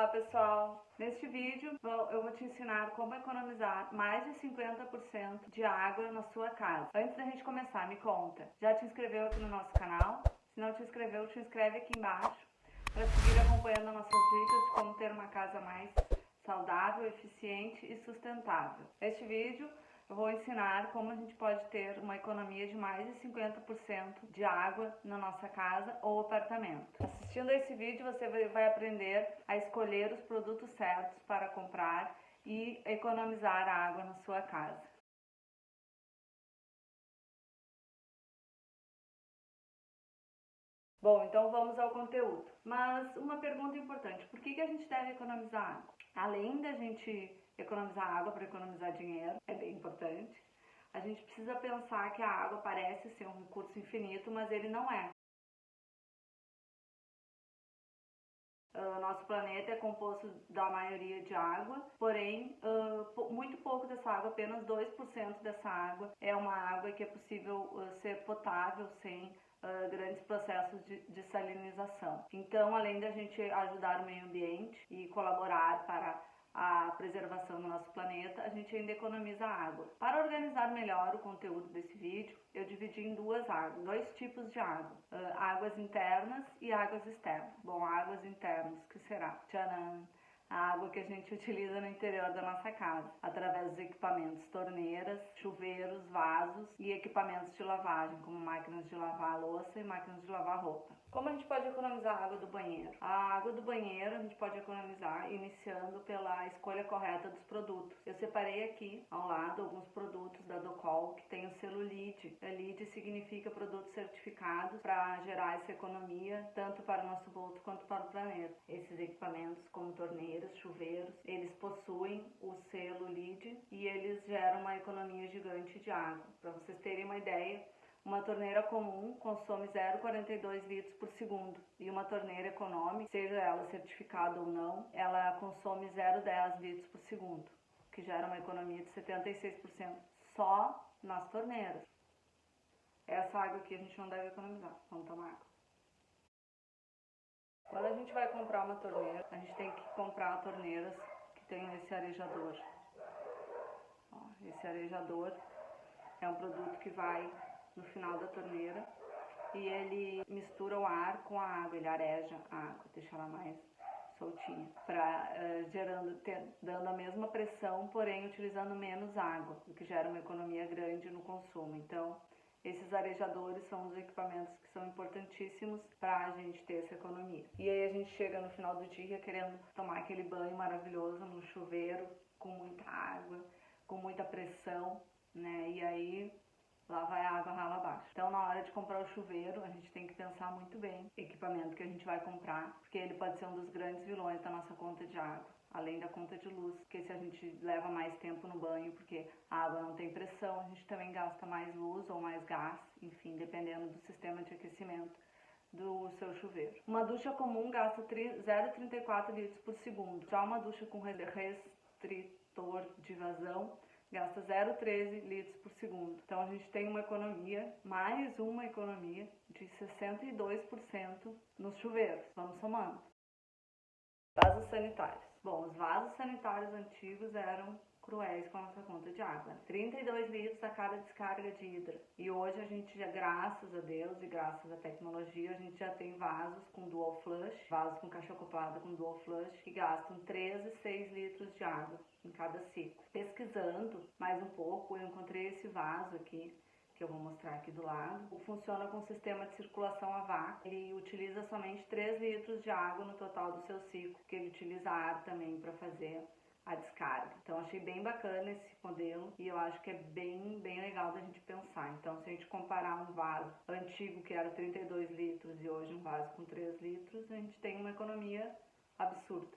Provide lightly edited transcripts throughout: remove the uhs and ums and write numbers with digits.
Olá pessoal, neste vídeo eu vou te ensinar como economizar mais de 50% de água na sua casa. Antes da gente começar, me conta, já te inscreveu aqui no nosso canal? Se não te inscreveu, te inscreve aqui embaixo para seguir acompanhando nossas dicas de como ter uma casa mais saudável, eficiente e sustentável. Neste vídeo eu vou ensinar como a gente pode ter uma economia de mais de 50% de água na nossa casa ou apartamento. Assistindo a esse vídeo você vai aprender a escolher os produtos certos para comprar e economizar a água na sua casa. Bom, então vamos ao conteúdo. Mas uma pergunta importante, por que a gente deve economizar água? Além da gente economizar água para economizar dinheiro, é bem importante, a gente precisa pensar que a água parece ser um recurso infinito, mas ele não é. O nosso planeta é composto da maioria de água, porém, muito pouco dessa água, apenas 2% dessa água, é uma água que é possível ser potável sem grandes processos de salinização. Então, além da gente ajudar o meio ambiente e colaborar para a preservação do nosso planeta, a gente ainda economiza água. Para organizar melhor o conteúdo desse vídeo, eu dividi em dois tipos de água, águas internas e águas externas. Bom, águas internas, que será? Tcharam! A água que a gente utiliza no interior da nossa casa, através dos equipamentos torneiras, chuveiros, vasos e equipamentos de lavagem, como máquinas de lavar louça e máquinas de lavar roupa. Como a gente pode economizar a água do banheiro? A água do banheiro a gente pode economizar iniciando pela escolha correta dos produtos. Eu separei aqui ao lado alguns produtos da Docol que tem o selo LEED. LEED significa produtos certificados para gerar essa economia tanto para o nosso bolso quanto para o planeta. Esses equipamentos, como torneiras, chuveiros, eles possuem o selo LEED e eles geram uma economia gigante de água. Para vocês terem uma ideia, uma torneira comum consome 0,42 litros por segundo e uma torneira econômica, seja ela certificada ou não, ela consome 0,10 litros por segundo, que gera uma economia de 76% só nas torneiras. Essa água aqui a gente não deve economizar, vamos tomar água. Quando a gente vai comprar uma torneira, a gente tem que comprar torneiras que tenham esse arejador. Esse arejador é um produto que vai no final da torneira e ele mistura o ar com a água, ele areja a água, deixa ela mais soltinha, dando a mesma pressão, porém utilizando menos água, o que gera uma economia grande no consumo. Então, esses arejadores são os equipamentos que são importantíssimos para a gente ter essa economia. E aí a gente chega no final do dia querendo tomar aquele banho maravilhoso no chuveiro, com muita água, com muita pressão, né? E aí lá vai a água rala abaixo. Então, na hora de comprar o chuveiro, a gente tem que pensar muito bem o equipamento que a gente vai comprar, porque ele pode ser um dos grandes vilões da nossa conta de água, além da conta de luz, porque se a gente leva mais tempo no banho, porque a água não tem pressão, a gente também gasta mais luz ou mais gás, enfim, dependendo do sistema de aquecimento do seu chuveiro. Uma ducha comum gasta 0,34 litros por segundo. Já uma ducha com restritor de vazão gasta 0,13 litros por segundo. Então a gente tem mais uma economia de 62% nos chuveiros. Vamos somando. Vasos sanitários. Bom, os vasos sanitários antigos eram cruéis com a nossa conta de água. 32 litros a cada descarga de hidra. E hoje a gente já, graças a Deus e graças à tecnologia, a gente já tem vasos com dual flush, vasos com caixa acoplada com dual flush, que gastam 13,6 litros de água em cada ciclo. Pesquisando mais um pouco, eu encontrei esse vaso aqui, que eu vou mostrar aqui do lado. Funciona com um sistema de circulação a vácuo. Ele utiliza somente 3 litros de água no total do seu ciclo, porque ele utiliza ar também para fazer a descarga. Então achei bem bacana esse modelo e eu acho que é bem legal da gente pensar. Então se a gente comparar um vaso antigo que era 32 litros e hoje um vaso com 3 litros, a gente tem uma economia absurda.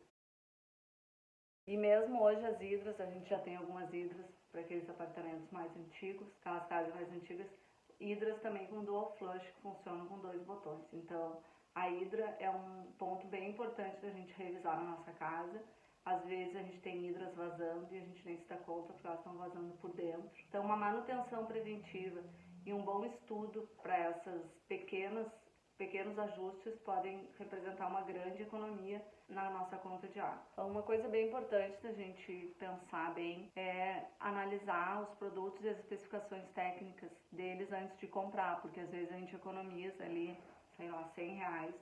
E mesmo hoje as hidras, a gente já tem algumas hidras para aqueles apartamentos mais antigos, aquelas casas mais antigas, hidras também com dual flush que funcionam com 2 botões. Então a hidra é um ponto bem importante da gente revisar na nossa casa. Às vezes a gente tem hidras vazando e a gente nem se dá conta porque elas estão vazando por dentro. Então uma manutenção preventiva e um bom estudo para essas pequenas pequenos ajustes podem representar uma grande economia na nossa conta de água. Então, uma coisa bem importante da gente pensar bem é analisar os produtos e as especificações técnicas deles antes de comprar, porque às vezes a gente economiza ali, sei lá, R$100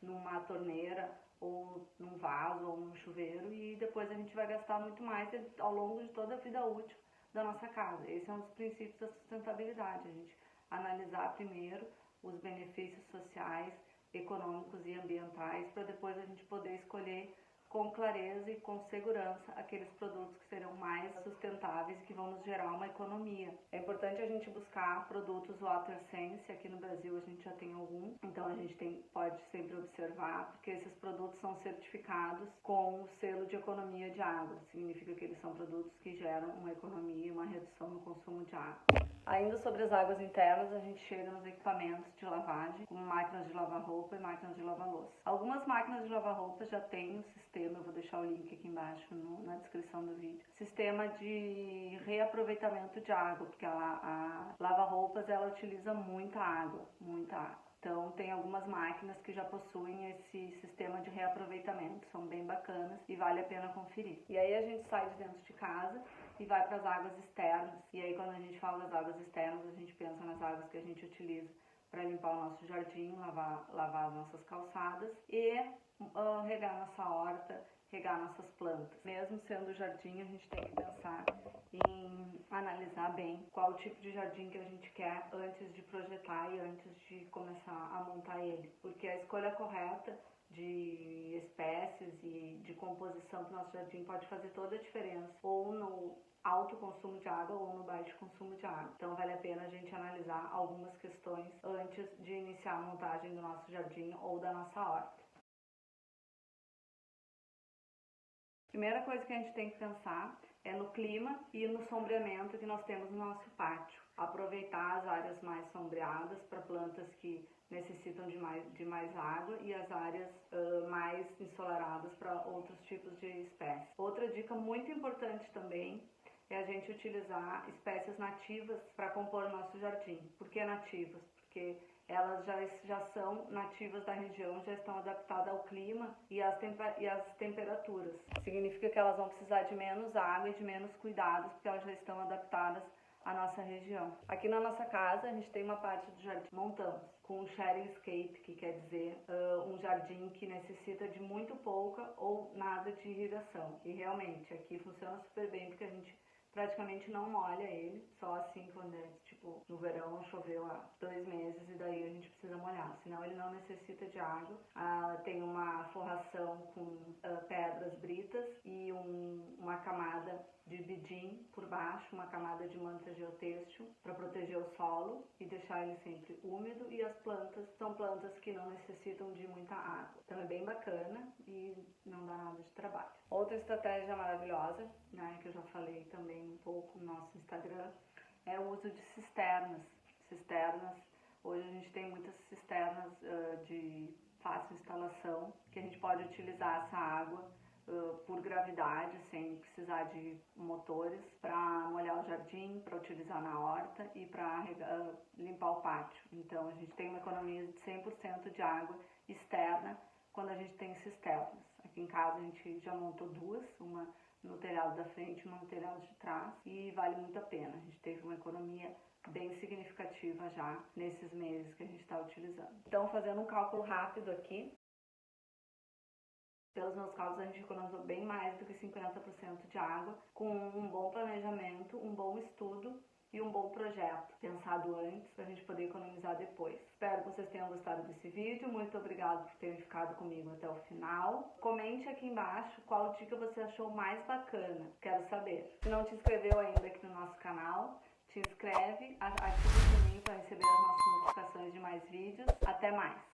numa torneira ou num vaso ou num chuveiro e depois a gente vai gastar muito mais ao longo de toda a vida útil da nossa casa. Esse é um dos princípios da sustentabilidade, a gente analisar primeiro os benefícios sociais, econômicos e ambientais para depois a gente poder escolher com clareza e com segurança aqueles produtos que serão mais sustentáveis e que vão nos gerar uma economia. É importante a gente buscar produtos WaterSense, aqui no Brasil a gente já tem alguns, então a gente pode sempre observar, porque esses produtos são certificados com o selo de economia de água, significa que eles são produtos que geram uma economia e uma redução no consumo de água. Ainda sobre as águas internas, a gente chega nos equipamentos de lavagem, como máquinas de lavar roupa e máquinas de lavar louça. Algumas máquinas de lavar roupa já têm um sistema, eu vou deixar o link aqui embaixo na descrição do vídeo, sistema de reaproveitamento de água, porque a lava-roupas ela utiliza muita água, muita água. Então, tem algumas máquinas que já possuem esse sistema de reaproveitamento, são bem bacanas e vale a pena conferir. E aí a gente sai de dentro de casa e vai para as águas externas. E aí, quando a gente fala das águas externas, a gente pensa nas águas que a gente utiliza para limpar o nosso jardim, lavar as nossas calçadas e regar nossa horta, regar nossas plantas. Mesmo sendo jardim, a gente tem que pensar em analisar bem qual o tipo de jardim que a gente quer antes de projetar e antes de começar a montar ele. Porque a escolha correta de espécies e de composição do nosso jardim pode fazer toda a diferença, ou no alto consumo de água ou no baixo consumo de água. Então vale a pena a gente analisar algumas questões antes de iniciar a montagem do nosso jardim ou da nossa horta. Primeira coisa que a gente tem que pensar é no clima e no sombreamento que nós temos no nosso pátio. Aproveitar as áreas mais sombreadas para plantas que necessitam de mais água e as áreas mais ensolaradas para outros tipos de espécies. Outra dica muito importante também é a gente utilizar espécies nativas para compor o nosso jardim. Por que nativas? Porque elas já são nativas da região, já estão adaptadas ao clima e às temperaturas. Significa que elas vão precisar de menos água e de menos cuidados, porque elas já estão adaptadas à nossa região. Aqui na nossa casa, a gente tem uma parte do jardim montamos com um sharing-scape, que quer dizer um jardim que necessita de muito pouca ou nada de irrigação. E realmente, aqui funciona super bem, porque a gente praticamente não molha ele, só assim quando é tipo no verão choveu há 2 meses e daí a gente precisa molhar, senão ele não necessita de água. Tem uma forração com pedras britas e uma camada de bidim por baixo, uma camada de manta geotêxtil para proteger o solo e deixar ele sempre úmido, e as plantas são plantas que não necessitam de muita água. Então é bem bacana e não dá nada de trabalho. Outra estratégia maravilhosa, né, que eu já falei também um pouco no nosso Instagram, é o uso de cisternas. Hoje a gente tem muitas cisternas de fácil instalação, que a gente pode utilizar essa água por gravidade, sem precisar de motores, para molhar o jardim, para utilizar na horta e para limpar o pátio. Então a gente tem uma economia de 100% de água externa quando a gente tem cisternas. Aqui em casa a gente já montou 2, uma no telhado da frente e uma no telhado de trás, e vale muito a pena. A gente teve uma economia bem significativa já nesses meses que a gente está utilizando. Então, fazendo um cálculo rápido aqui, pelos meus cálculos a gente economizou bem mais do que 50% de água, com um bom planejamento, um bom estudo e um bom projeto pensado antes para a gente poder economizar depois. Espero que vocês tenham gostado desse vídeo. Muito obrigado por terem ficado comigo até o final. Comente aqui embaixo qual dica você achou mais bacana. Quero saber. Se não te inscreveu ainda aqui no nosso canal, te inscreve, ativa o sininho para receber as nossas notificações de mais vídeos. Até mais!